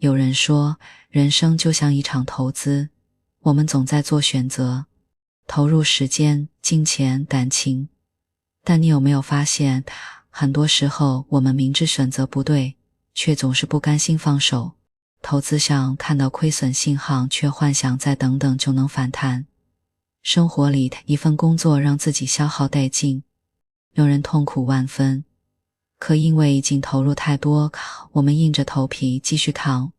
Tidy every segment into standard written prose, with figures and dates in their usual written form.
有人说，人生就像一场投资，我们总在做选择，投入时间、金钱、感情。但你有没有发现，很多时候我们明知选择不对，却总是不甘心放手。投资上看到亏损信号，却幻想再等等就能反弹。生活里一份工作让自己消耗殆尽，让人痛苦万分。可因为已经投入太多，我们硬着头皮继续扛。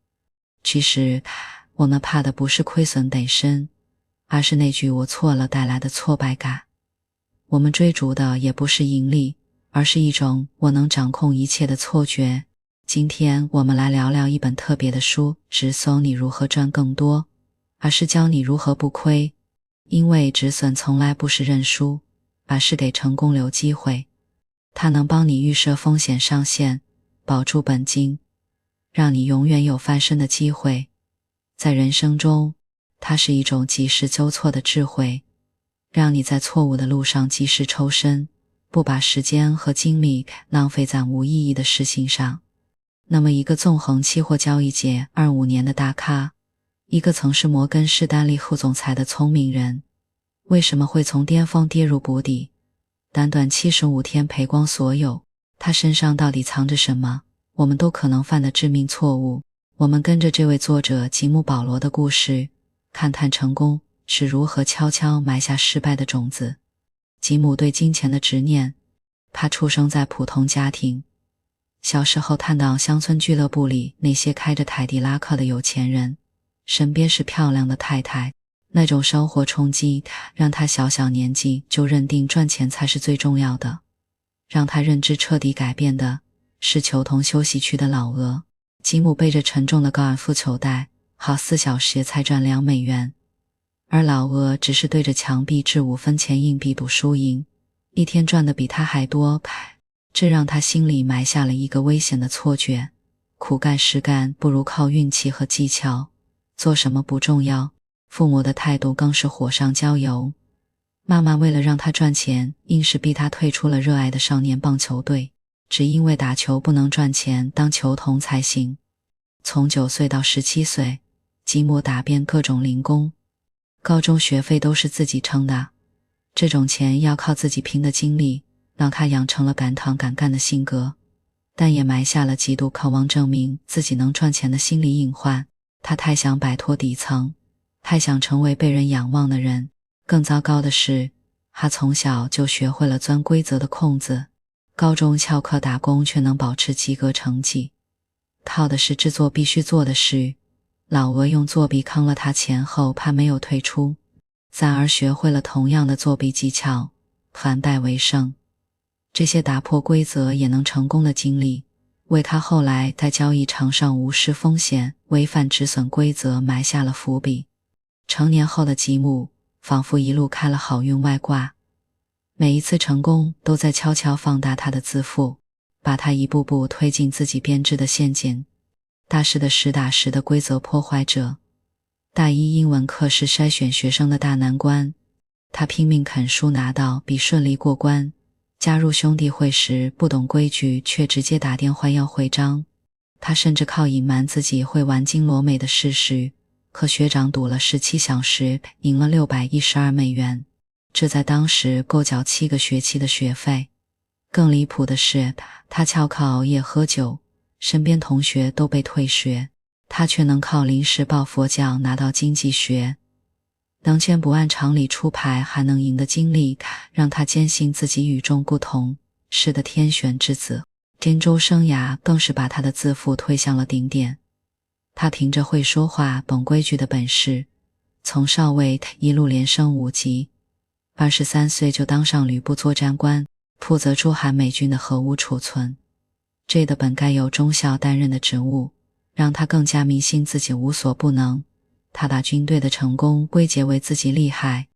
其实我们怕的不是亏损本身，而是那句我错了带来的挫败感。我们追逐的也不是盈利，而是一种我能掌控一切的错觉。今天我们来聊聊一本特别的书，止损你如何赚更多，而是教你如何不亏。因为止损从来不是认输，而是给成功留机会。它能帮你预设风险上限，保住本金，让你永远有翻身的机会。在人生中，它是一种及时纠错的智慧，让你在错误的路上及时抽身，不把时间和精力浪费在无意义的事情上。那么一个纵横期货交易界25年的大咖，一个曾是摩根士丹利副总裁的聪明人，为什么会从巅峰跌入谷底？短短75天赔光所有，他身上到底藏着什么？我们都可能犯的致命错误。我们跟着这位作者吉姆·保罗的故事，看看成功是如何悄悄埋下失败的种子。吉姆对金钱的执念，他出生在普通家庭，小时候看到乡村俱乐部里那些开着凯迪拉克的有钱人，身边是漂亮的太太，那种生活冲击让他小小年纪就认定赚钱才是最重要的。让他认知彻底改变的是球童休息区的老鹅。吉姆背着沉重的高尔夫球袋，好4小时才赚$2，而老鹅只是对着墙壁掷5分钱硬币赌输赢，一天赚的比他还多。这让他心里埋下了一个危险的错觉，苦干实干不如靠运气和技巧，做什么不重要。父母的态度更是火上浇油，妈妈为了让他赚钱，硬是逼他退出了热爱的少年棒球队，只因为打球不能赚钱，当球童才行。从9岁到17岁，吉姆打遍各种零工，高中学费都是自己撑的。这种钱要靠自己拼的经历，让他养成了敢闯敢干的性格，但也埋下了极度渴望证明自己能赚钱的心理隐患。他太想摆脱底层，太想成为被人仰望的人。更糟糕的是，他从小就学会了钻规则的空子，高中翘课打工却能保持及格成绩，靠的是制作必须做的事。老鹅用作弊坑了他钱后，怕没有退出，反而学会了同样的作弊技巧，反败为胜。这些打破规则也能成功的经历，为他后来在交易场上无视风险、违反止损规则埋下了伏笔。成年后的吉姆仿佛一路开了好运外挂，每一次成功都在悄悄放大他的自负，把他一步步推进自己编织的陷阱。大师的实打实的规则破坏者。大一英文课是筛选学生的大难关，他拼命啃书拿到笔顺利过关。加入兄弟会时不懂规矩，却直接打电话要会章。他甚至靠隐瞒自己会玩金罗美的事实，和学长赌了17小时，赢了$612，这在当时够缴7个学期的学费。更离谱的是，他翘课熬夜喝酒，身边同学都被退学，他却能靠临时抱佛脚拿到经济学。能前不按常理出牌还能赢的经历，让他坚信自己与众不同，是的天选之子。天州生涯更是把他的自负推向了顶点。他凭着会说话、懂规矩的本事，从少尉一路连升5级，23岁就当上旅部作战官，负责驻韩美军的核武储存。这的本该由中校担任的职务，让他更加迷信自己无所不能。他把军队的成功归结为自己厉害，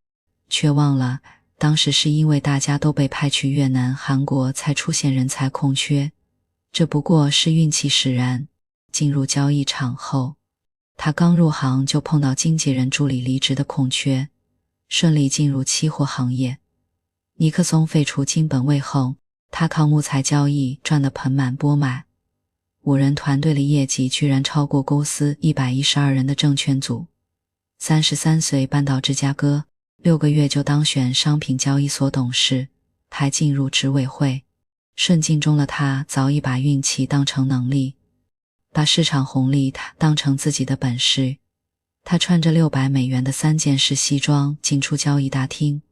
却忘了当时是因为大家都被派去越南、韩国才出现人才空缺，这不过是运气使然。进入交易场后，他刚入行就碰到经纪人助理离职的空缺，顺利进入期货行业。尼克松废除金本位后，他靠木材交易赚得盆满钵满。5人团队里业绩居然超过公司112人的证券组。33岁搬到芝加哥，6个月就当选商品交易所董事，还进入执委会。顺境中的他早已把运气当成能力，把市场红利当成自己的本事。他穿着600美元的3件式西装进出交易大厅，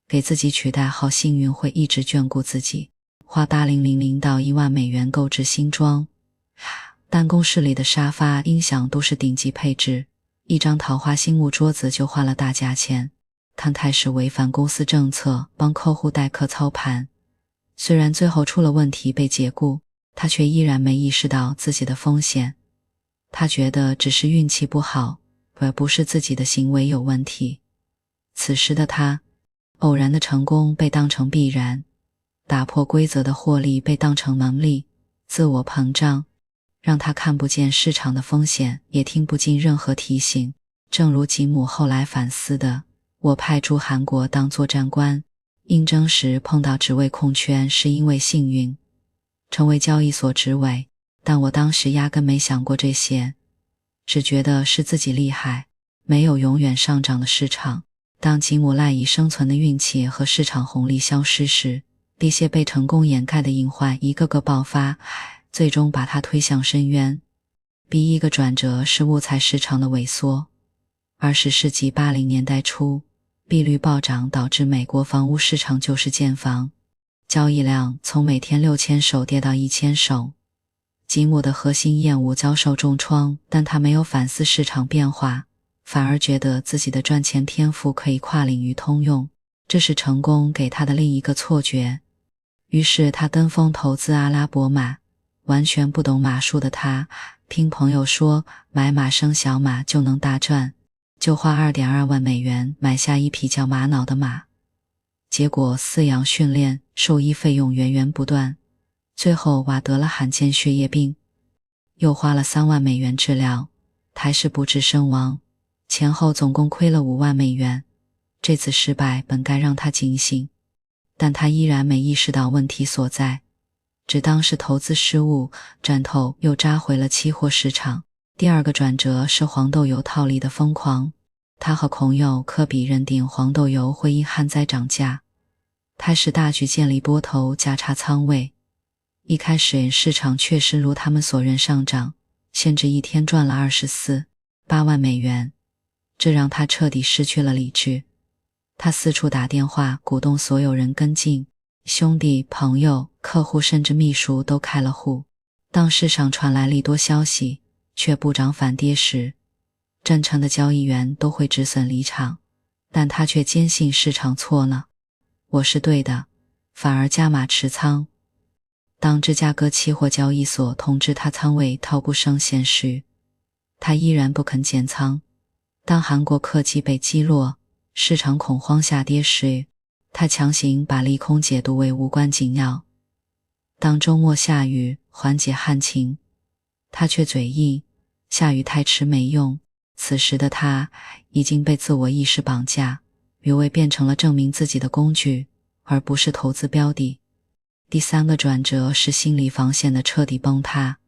给自己取代号幸运会一直眷顾自己，花8000到1万美元购置新装。办公室里的沙发、音响都是顶级配置，一张桃花心木桌子就花了大价钱。看态势违反公司政策，帮客户代客操盘。虽然最后出了问题被解雇，他却依然没意识到自己的风险。他觉得只是运气不好，而不是自己的行为有问题。此时的他，偶然的成功被当成必然，打破规则的获利被当成能力，自我膨胀让他看不见市场的风险，也听不进任何提醒。正如吉姆后来反思的，我派驻韩国当作战官，应征时碰到职位空缺是因为幸运，成为交易所执委，但我当时压根没想过这些，只觉得是自己厉害，没有永远上涨的市场。当吉姆赖以生存的运气和市场红利消失时，那些被成功掩盖的隐患一个个爆发，最终把他推向深渊。第一个转折是物财市场的萎缩。20世纪80年代初，利率暴涨导致美国房屋市场就是建房，交易量从每天6000手跌到1000手。吉姆的核心业务遭受重创，但他没有反思市场变化，反而觉得自己的赚钱天赋可以跨领域通用，这是成功给他的另一个错觉。于是他跟风投资阿拉伯马，完全不懂马术的他，听朋友说买马生小马就能大赚，就花2.2万美元买下一匹叫玛瑙的马。结果饲养训练、兽医费用源源不断，最后瓦得了罕见血液病，又花了3万美元治疗，还是不治身亡，前后总共亏了5万美元。这次失败本该让他警醒，但他依然没意识到问题所在，只当是投资失误，转头又扎回了期货市场。第二个转折是黄豆油套利的疯狂，他和朋友科比认定黄豆油会因旱灾涨价，开始大举建立多头价差仓位。一开始市场确实如他们所愿上涨，甚至一天赚了24.8万美元，这让他彻底失去了理智。他四处打电话鼓动所有人跟进，兄弟、朋友、客户甚至秘书都开了户。当市场传来利多消息却不涨反跌时，真诚的交易员都会止损离场，但他却坚信市场错了，我是对的，反而加码持仓。当芝加哥期货交易所通知他仓位套不胜限时，他依然不肯减仓。当韩国科技被击落，市场恐慌下跌时，他强行把利空解读为无关紧要。当周末下雨缓解旱情，他却嘴硬，下雨太迟没用。此时的他已经被自我意识绑架，余味变成了证明自己的工具，而不是投资标的。第三个转折是心理防线的彻底崩塌。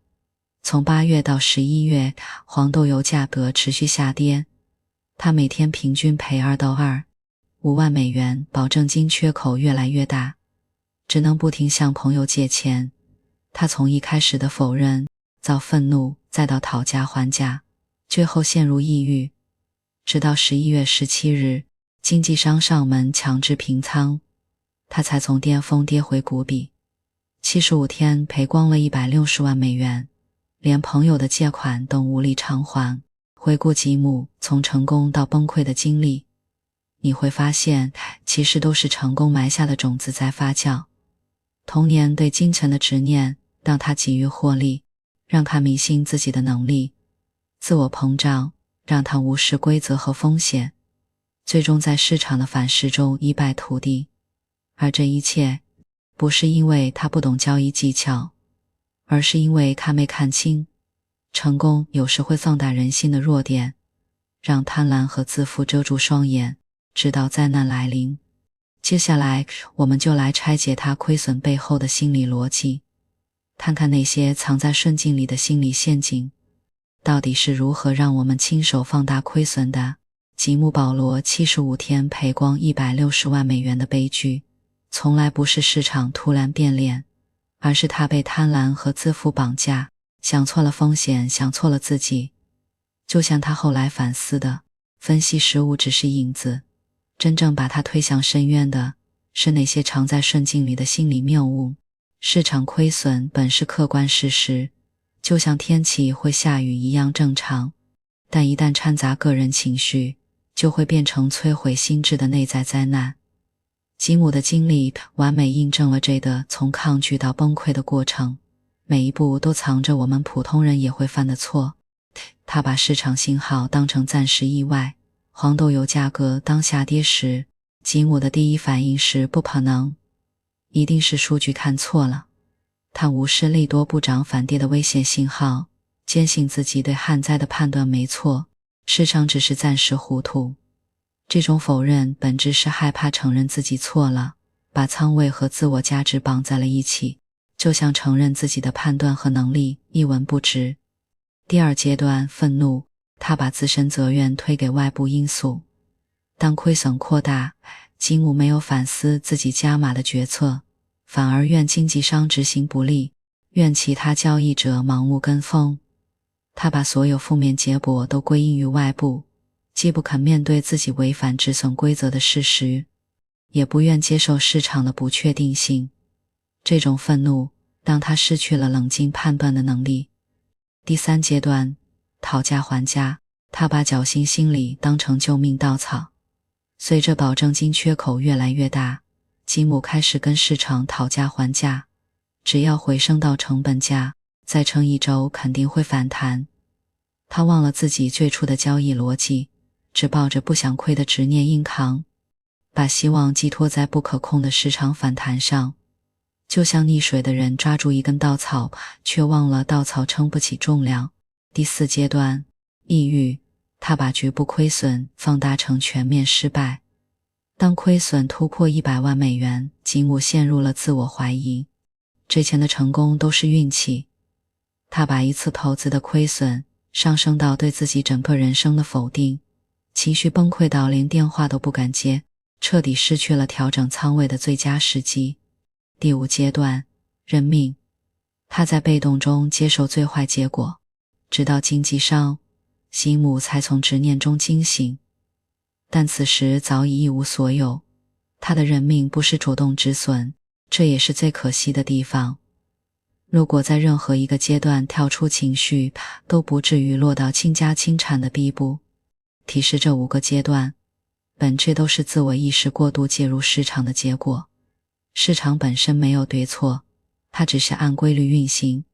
从8月到11月，黄豆油价格持续下跌，他每天平均赔2到2.5万美元，保证金缺口越来越大，只能不停向朋友借钱。他从一开始的否认、遭愤怒，再到讨价还价，最后陷入抑郁。直到11月17日，经纪商上门强制平仓，他才从巅峰跌回谷底。75天赔光了160万美元，连朋友的借款都无力偿还。回顾吉姆从成功到崩溃的经历，你会发现其实都是成功埋下的种子在发酵。童年对金钱的执念让他急于获利，让他迷信自己的能力，自我膨胀让他无视规则和风险，最终在市场的反噬中一败涂地。而这一切不是因为他不懂交易技巧，而是因为他没看清，成功有时会放大人性的弱点，让贪婪和自负遮住双眼，直到灾难来临。接下来我们就来拆解他亏损背后的心理逻辑。看看那些藏在顺境里的心理陷阱，到底是如何让我们亲手放大亏损的。吉姆·保罗75天赔光160万美元的悲剧，从来不是市场突然变脸，而是他被贪婪和自负绑架，想错了风险，想错了自己。就像他后来反思的，分析失误只是影子，真正把他推向深渊的是那些藏在顺境里的心理谬误。市场亏损本是客观事实，就像天气会下雨一样正常，但一旦掺杂个人情绪，就会变成摧毁心智的内在灾难。吉姆的经历完美印证了这个从抗拒到崩溃的过程，每一步都藏着我们普通人也会犯的错。他把市场信号当成暂时意外，黄豆油价格当下跌时，吉姆的第一反应是不可能，一定是数据看错了。他无视利多不涨反跌的危险信号，坚信自己对旱灾的判断没错，市场只是暂时糊涂。这种否认本质是害怕承认自己错了，把仓位和自我价值绑在了一起，就像承认自己的判断和能力一文不值。第二阶段，愤怒，他把自身责任推给外部因素。当亏损扩大，吉姆没有反思自己加码的决策，反而怨经纪商执行不力，怨其他交易者盲目跟风。他把所有负面结果都归因于外部，既不肯面对自己违反止损规则的事实，也不愿接受市场的不确定性。这种愤怒让他失去了冷静判断的能力。第三阶段，讨价还价，他把侥幸心理当成救命稻草。随着保证金缺口越来越大，吉姆开始跟市场讨价还价，只要回升到成本价，再撑一周肯定会反弹。他忘了自己最初的交易逻辑，只抱着不想亏的执念硬扛，把希望寄托在不可控的市场反弹上，就像溺水的人抓住一根稻草，却忘了稻草撑不起重量。第四阶段，抑郁，他把局部亏损放大成全面失败。当亏损突破100万美元，吉姆陷入了自我怀疑，之前的成功都是运气。他把一次投资的亏损上升到对自己整个人生的否定，情绪崩溃到连电话都不敢接，彻底失去了调整仓位的最佳时机。第五阶段，认命，他在被动中接受最坏结果，直到经济上，吉姆才从执念中惊醒，但此时早已一无所有。他的认命不是主动止损，这也是最可惜的地方。如果在任何一个阶段跳出情绪，都不至于落到倾家倾产的地步。提示这5个阶段，本质都是自我意识过度介入市场的结果。市场本身没有对错，它只是按规律运行。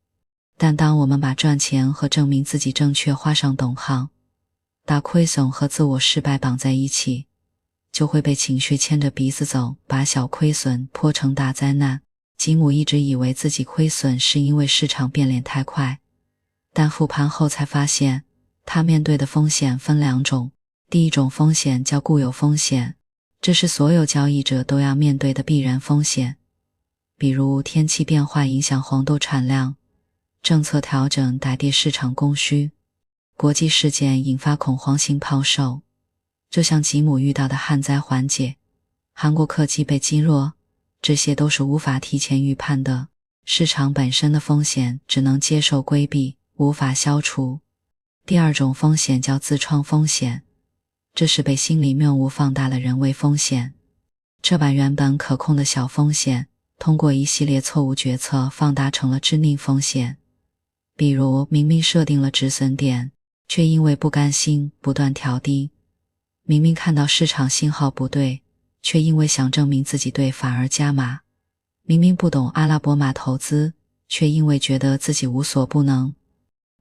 但当我们把赚钱和证明自己正确画上等号，把亏损和自我失败绑在一起，就会被情绪牵着鼻子走，把小亏损泼成大灾难。吉姆一直以为自己亏损是因为市场变脸太快，但复盘后才发现，他面对的风险分2种。第一种风险叫固有风险，这是所有交易者都要面对的必然风险，比如天气变化影响黄豆产量，政策调整打跌市场供需，国际事件引发恐慌性抛售。就像吉姆遇到的旱灾缓解，韩国科技被击落，这些都是无法提前预判的，市场本身的风险只能接受规避，无法消除。第二种风险叫自创风险，这是被心理谬误放大的人为风险。这把原本可控的小风险，通过一系列错误决策放大成了致命风险。比如明明设定了止损点，却因为不甘心不断调低；明明看到市场信号不对，却因为想证明自己对反而加码；明明不懂阿拉伯马投资，却因为觉得自己无所不能。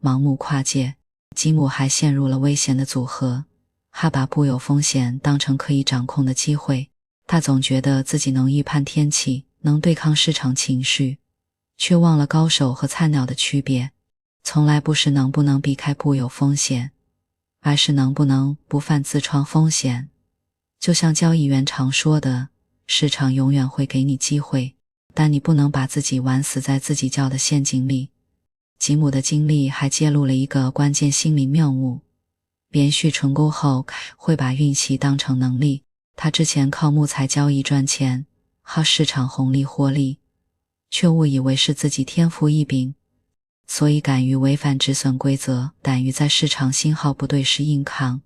盲目跨界，吉姆还陷入了危险的组合。他把不有风险当成可以掌控的机会，他总觉得自己能预判天气，能对抗市场情绪，却忘了高手和菜鸟的区别。从来不是能不能避开不有风险，而是能不能不犯自创风险。就像交易员常说的，市场永远会给你机会，但你不能把自己玩死在自己教的陷阱里。吉姆的经历还揭露了一个关键心理谬误，连续成功后会把运气当成能力。他之前靠木材交易赚钱，靠市场红利获利，却误以为是自己天赋异禀，所以敢于违反止损规则，敢于在市场信号不对时硬扛。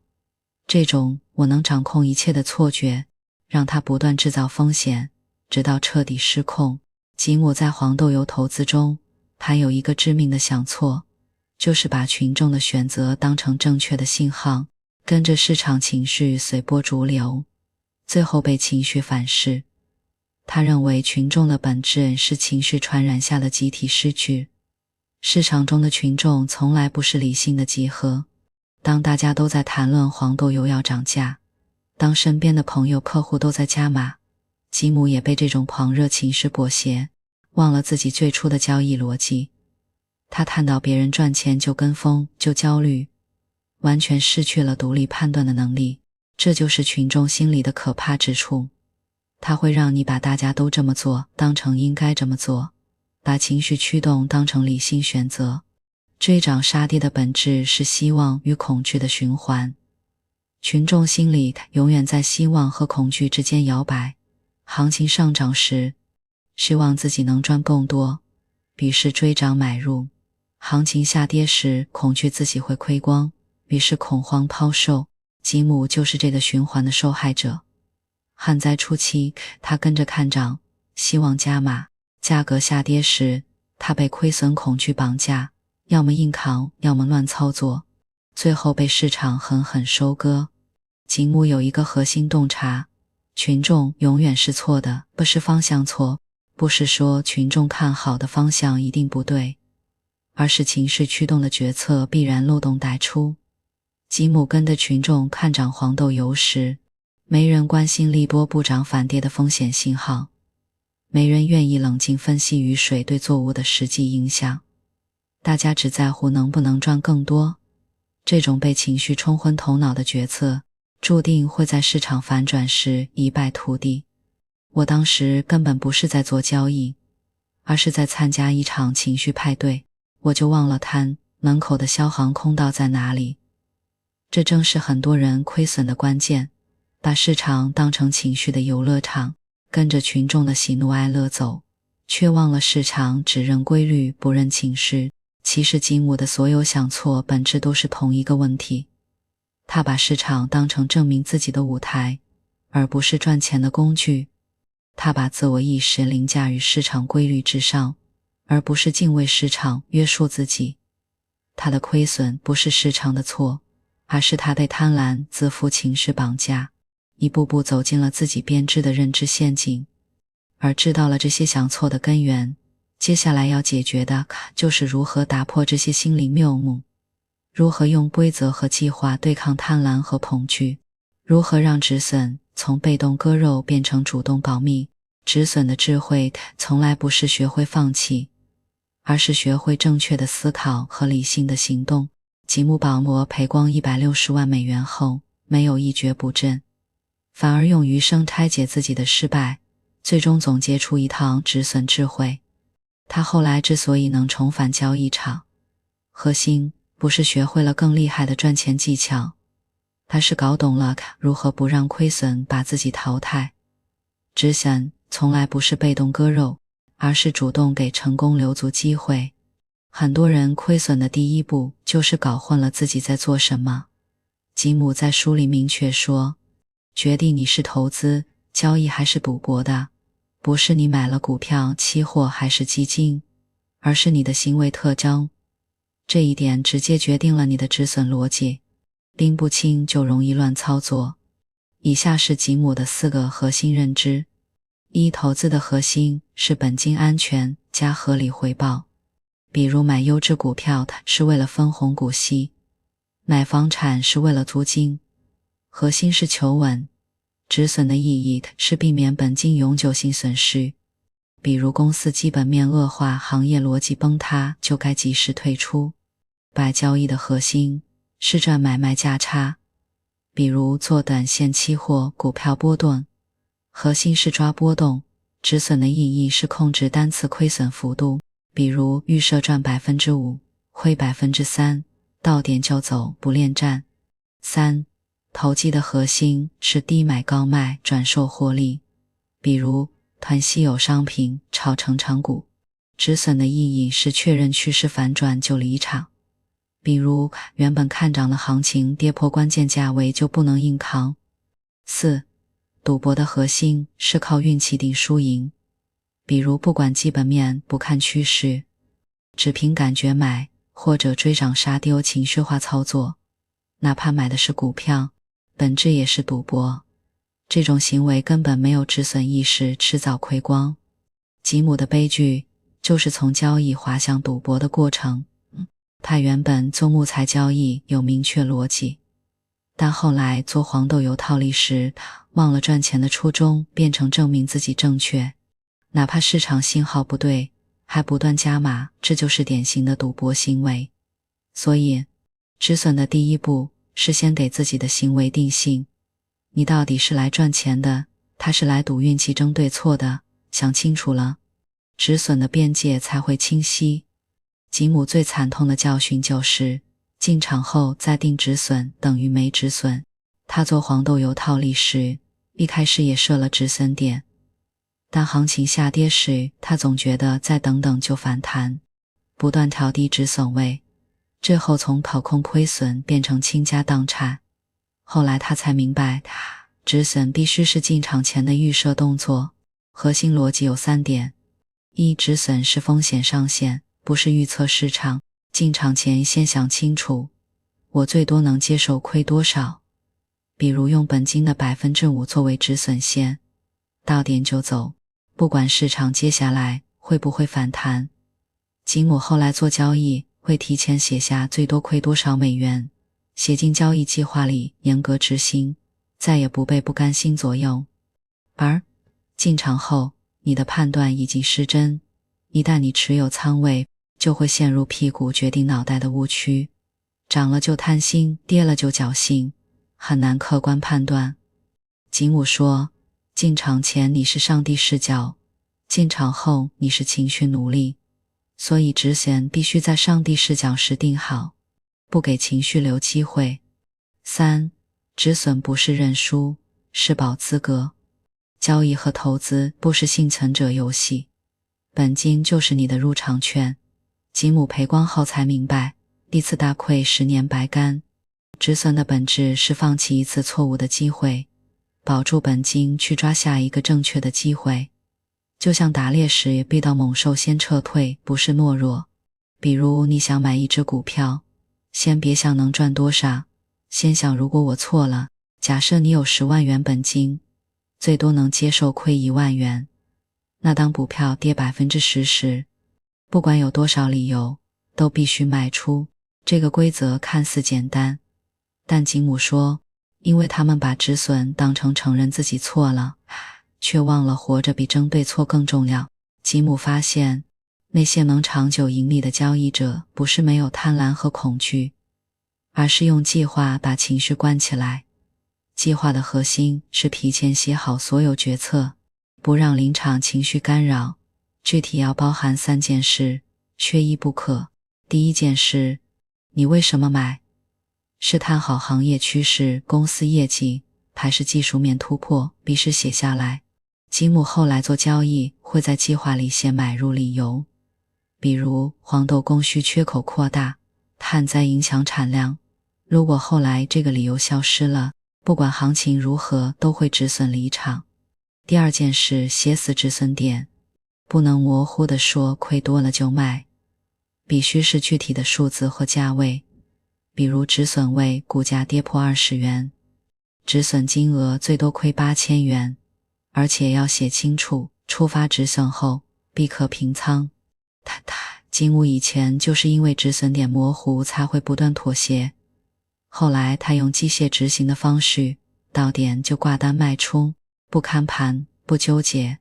这种我能掌控一切的错觉，让他不断制造风险，直到彻底失控。吉姆在黄豆油投资中还有一个致命的想错，就是把群众的选择当成正确的信号，跟着市场情绪随波逐流，最后被情绪反噬。他认为群众的本质是情绪传染下的集体失据，市场中的群众从来不是理性的集合。当大家都在谈论黄豆油要涨价，当身边的朋友客户都在加码，吉姆也被这种狂热情绪裹挟，忘了自己最初的交易逻辑。他看到别人赚钱就跟风，就焦虑，完全失去了独立判断的能力。这就是群众心理的可怕之处，它会让你把大家都这么做当成应该这么做，把情绪驱动当成理性选择。追涨杀跌的本质是希望与恐惧的循环，群众心理永远在希望和恐惧之间摇摆。行情上涨时，希望自己能赚更多，于是追涨买入；行情下跌时，恐惧自己会亏光，于是恐慌抛售。吉姆就是这个循环的受害者。旱灾初期，他跟着看涨，希望加码；价格下跌时，他被亏损恐惧绑架，要么硬扛，要么乱操作，最后被市场狠狠收割。吉姆有一个核心洞察，群众永远是错的，不是方向错，不是说群众看好的方向一定不对，而是情绪驱动的决策必然漏洞百出。吉姆跟着群众看涨黄豆油时，没人关心利多不涨反跌的风险信号，没人愿意冷静分析雨水对作物的实际影响，大家只在乎能不能赚更多。这种被情绪冲昏头脑的决策，注定会在市场反转时一败涂地。我当时根本不是在做交易，而是在参加一场情绪派对，我就忘了摊门口的消防空道在哪里。这正是很多人亏损的关键，把市场当成情绪的游乐场，跟着群众的喜怒哀乐走，却忘了市场只认规律不认情绪。其实吉姆的所有想错本质都是同一个问题，他把市场当成证明自己的舞台，而不是赚钱的工具。他把自我意识凌驾于市场规律之上，而不是敬畏市场约束自己。他的亏损不是市场的错，而是他被贪婪自负情绪绑架，一步步走进了自己编织的认知陷阱。而知道了这些想错的根源，接下来要解决的就是如何打破这些心理谬误，如何用规则和计划对抗贪婪和恐惧，如何让止损从被动割肉变成主动保密。止损的智慧从来不是学会放弃，而是学会正确的思考和理性的行动。吉姆保罗赔光160万美元后，没有一蹶不振，反而用余生拆解自己的失败，最终总结出一套止损智慧。他后来之所以能重返交易场，核心不是学会了更厉害的赚钱技巧，他是搞懂了如何不让亏损把自己淘汰。止损从来不是被动割肉，而是主动给成功留足机会。很多人亏损的第一步就是搞混了自己在做什么。吉姆在书里明确说，决定你是投资、交易还是赌博的，不是你买了股票、期货还是基金，而是你的行为特征。这一点直接决定了你的止损逻辑，拎不清就容易乱操作。以下是吉姆的4个核心认知。一、投资的核心是本金安全加合理回报。比如买优质股票是为了分红股息，买房产是为了租金，核心是求稳。止损的意义是避免本金永久性损失，比如公司基本面恶化，行业逻辑崩塌，就该及时退出。摆交易的核心是赚买卖价差，比如做短线期货，股票波动，核心是抓波动，止损的意义是控制单次亏损幅度，比如预设赚 5%， 亏 3%， 到点就走，不恋战。3. 投机的核心是低买高卖转售获利，比如囤稀有商品炒成长股。止损的意义是确认趋势反转就离场，比如原本看涨的行情跌破关键价位就不能硬扛。4. 赌博的核心是靠运气定输赢，比如不管基本面不看趋势，只凭感觉买，或者追涨杀跌情绪化操作，哪怕买的是股票，本质也是赌博。这种行为根本没有止损意识，迟早亏光。吉姆的悲剧就是从交易滑向赌博的过程。他原本做木材交易有明确逻辑，但后来做黄豆油套利时，忘了赚钱的初衷，变成证明自己正确，哪怕市场信号不对，还不断加码，这就是典型的赌博行为。所以，止损的第一步是先给自己的行为定性，你到底是来赚钱的，他是来赌运气争对错的，想清楚了，止损的边界才会清晰。吉姆最惨痛的教训就是进场后再定止损等于没止损。他做黄豆油套利时，一开始也设了止损点，但行情下跌时，他总觉得再等等就反弹，不断调低止损位，最后从跑空亏损变成倾家荡产。后来他才明白，止损必须是进场前的预设动作，核心逻辑有3点。一、止损是风险上限，不是预测市场，进场前先想清楚，我最多能接受亏多少，比如用本金的 5% 作为止损线，到点就走，不管市场接下来会不会反弹。吉姆后来做交易会提前写下最多亏多少美元，写进交易计划里，严格执行，再也不被不甘心左右。而进场后，你的判断已经失真，一旦你持有仓位，就会陷入屁股决定脑袋的误区，涨了就贪心，跌了就侥幸，很难客观判断。吉姆说，进场前你是上帝视角，进场后你是情绪奴隶，所以止损必须在上帝视角时定好，不给情绪留机会。3. 止损不是认输，是保资格。交易和投资不是幸存者游戏，本金就是你的入场券。吉姆赔光后才明白，一次大亏10年白干。止损的本质是放弃一次错误的机会，保住本金去抓下一个正确的机会。就像打猎时遇到猛兽先撤退，不是懦弱。比如你想买一只股票，先别想能赚多少，先想如果我错了，假设你有10万元本金，最多能接受亏1万元，那当股票跌 10% 时，不管有多少理由，都必须卖出。这个规则看似简单，但吉姆说，因为他们把止损当成承认自己错了，却忘了活着比争对错更重要。吉姆发现，那些能长久盈利的交易者，不是没有贪婪和恐惧，而是用计划把情绪关起来。计划的核心是提前写好所有决策，不让临场情绪干扰。具体要包含3件事，缺一不可。第一件事，你为什么买？是看好行业趋势、公司业绩，还是技术面突破？必须写下来。吉姆后来做交易会在计划里写买入理由，比如黄豆供需缺口扩大，旱灾影响产量。如果后来这个理由消失了，不管行情如何都会止损离场。第二件事，写死止损点，不能模糊地说亏多了就卖，必须是具体的数字或价位，比如止损位股价跌破20元，止损金额最多亏8000元，而且要写清楚，触发止损后必可平仓。吉姆以前就是因为止损点模糊才会不断妥协，后来他用机械执行的方式，到点就挂单卖出，不看盘，不纠结。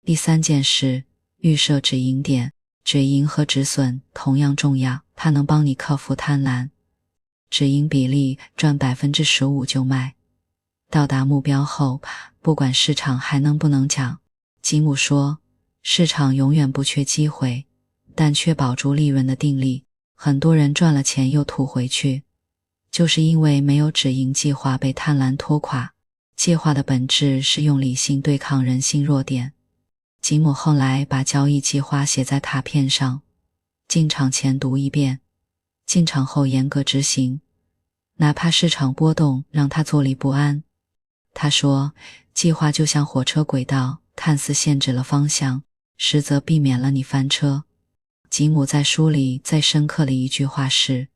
第3件事，预设止盈点，止盈和止损同样重要，它能帮你克服贪婪。止盈比例赚 15% 就卖，到达目标后，不管市场还能不能涨，吉姆说，市场永远不缺机会，但缺保住利润的定力。很多人赚了钱又吐回去，就是因为没有止盈计划被贪婪拖垮。计划的本质是用理性对抗人性弱点。吉姆后来把交易计划写在卡片上，进场前读一遍，进场后严格执行，哪怕市场波动让他坐立不安。他说，计划就像火车轨道，看似限制了方向，实则避免了你翻车。吉姆在书里最深刻的一句话是，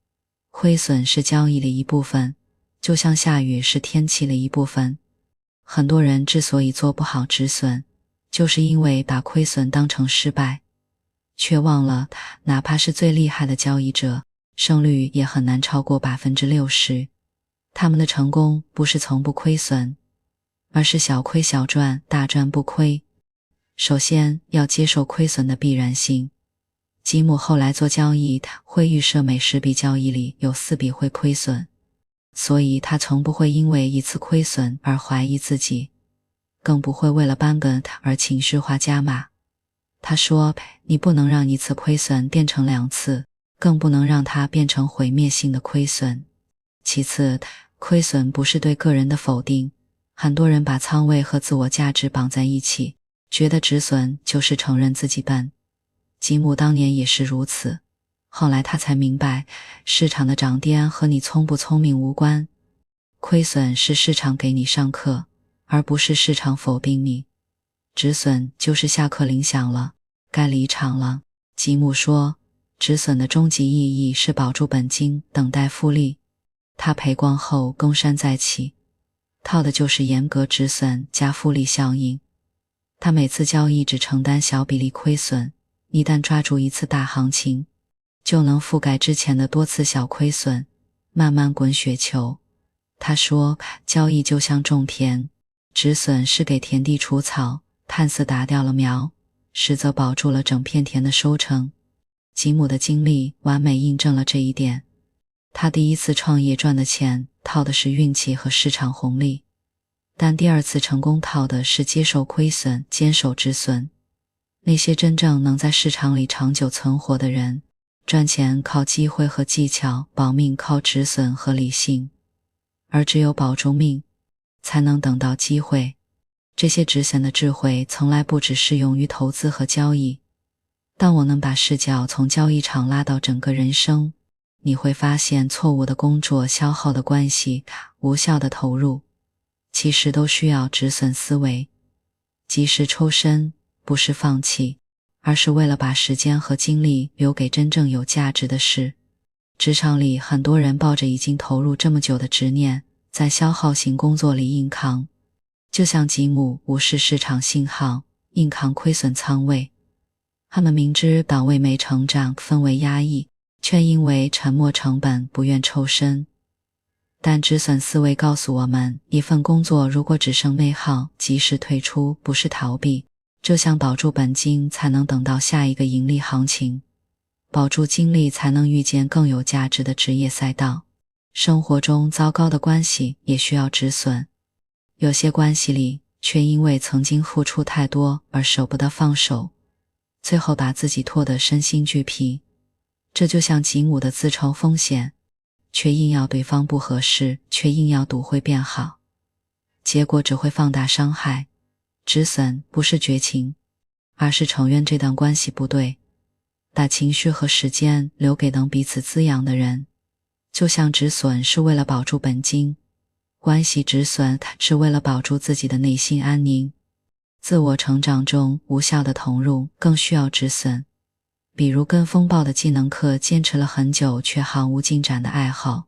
亏损是交易的一部分，就像下雨是天气的一部分。很多人之所以做不好止损，就是因为把亏损当成失败，却忘了哪怕是最厉害的交易者，胜率也很难超过 60%。 他们的成功不是从不亏损，而是小亏小赚，大赚不亏。首先要接受亏损的必然性。吉姆后来做交易，会预设每10笔交易里有4笔会亏损，所以他从不会因为一次亏损而怀疑自己，更不会为了扳本而情绪化加码。他说，你不能让一次亏损变成2次，更不能让它变成毁灭性的亏损。其次，亏损不是对个人的否定，很多人把仓位和自我价值绑在一起，觉得止损就是承认自己笨。吉姆当年也是如此，后来他才明白，市场的涨跌和你聪不聪明无关，亏损是市场给你上课，而不是市场否定你。止损就是下课铃响了，该离场了。吉姆说，止损的终极意义是保住本金，等待复利。他赔光后东山再起，套的就是严格止损加复利效应。他每次交易只承担小比例亏损，一旦抓住一次大行情，就能覆盖之前的多次小亏损，慢慢滚雪球。他说，交易就像种田，止损是给田地除草，看似打掉了苗，实则保住了整片田的收成。吉姆的经历完美印证了这一点。他第一次创业赚的钱套的是运气和市场红利，但第二次成功套的是接受亏损，坚守止损。那些真正能在市场里长久存活的人，赚钱靠机会和技巧，保命靠止损和理性。而只有保住命，才能等到机会。这些止损的智慧从来不只适用于投资和交易。当我能把视角从交易场拉到整个人生，你会发现错误的工作、消耗的关系、无效的投入，其实都需要止损思维。及时抽身，不是放弃，而是为了把时间和精力留给真正有价值的事。职场里很多人抱着已经投入这么久的执念，在消耗型工作里硬扛，就像吉姆无视市场信号，硬扛亏损仓位。他们明知岗位没成长，氛围压抑，却因为沉没成本不愿抽身。但止损思维告诉我们，一份工作如果只剩内耗，及时退出不是逃避，这像保住本金才能等到下一个盈利行情，保住精力才能遇见更有价值的职业赛道。生活中糟糕的关系也需要止损，有些关系里却因为曾经付出太多而舍不得放手，最后把自己拖得身心俱疲。这就像吉姆的自筹风险，却硬要对方不合适，却硬要赌会变好，结果只会放大伤害。止损不是绝情，而是承认这段关系不对，把情绪和时间留给能彼此滋养的人。就像止损是为了保住本金，关系止损是为了保住自己的内心安宁。自我成长中无效的投入更需要止损，比如跟风暴的技能课坚持了很久却毫无进展的爱好，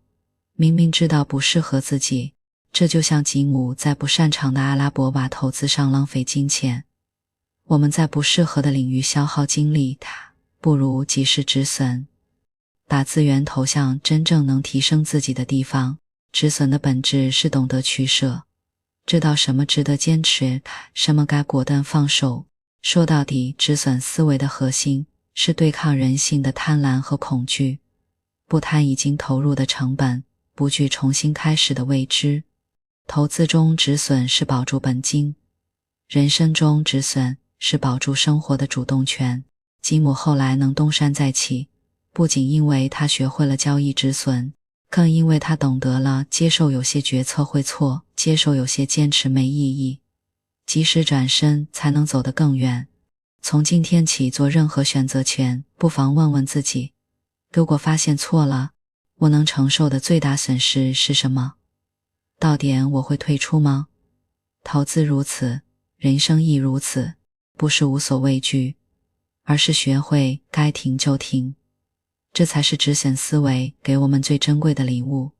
明明知道不适合自己，这就像吉姆在不擅长的阿拉伯瓦投资上浪费金钱。我们在不适合的领域消耗精力，不如及时止损，把资源投向真正能提升自己的地方。止损的本质是懂得取舍，知道什么值得坚持，什么该果断放手。说到底，止损思维的核心是对抗人性的贪婪和恐惧，不贪已经投入的成本，不惧重新开始的未知。投资中止损是保住本金，人生中止损是保住生活的主动权。吉姆后来能东山再起，不仅因为他学会了交易止损，更因为他懂得了接受有些决策会错，接受有些坚持没意义，及时转身才能走得更远。从今天起做任何选择前，不妨问问自己，如果发现错了，我能承受的最大损失是什么？到点我会退出吗？投资如此，人生亦如此，不是无所畏惧，而是学会该停就停。这才是止损思维给我们最珍贵的礼物。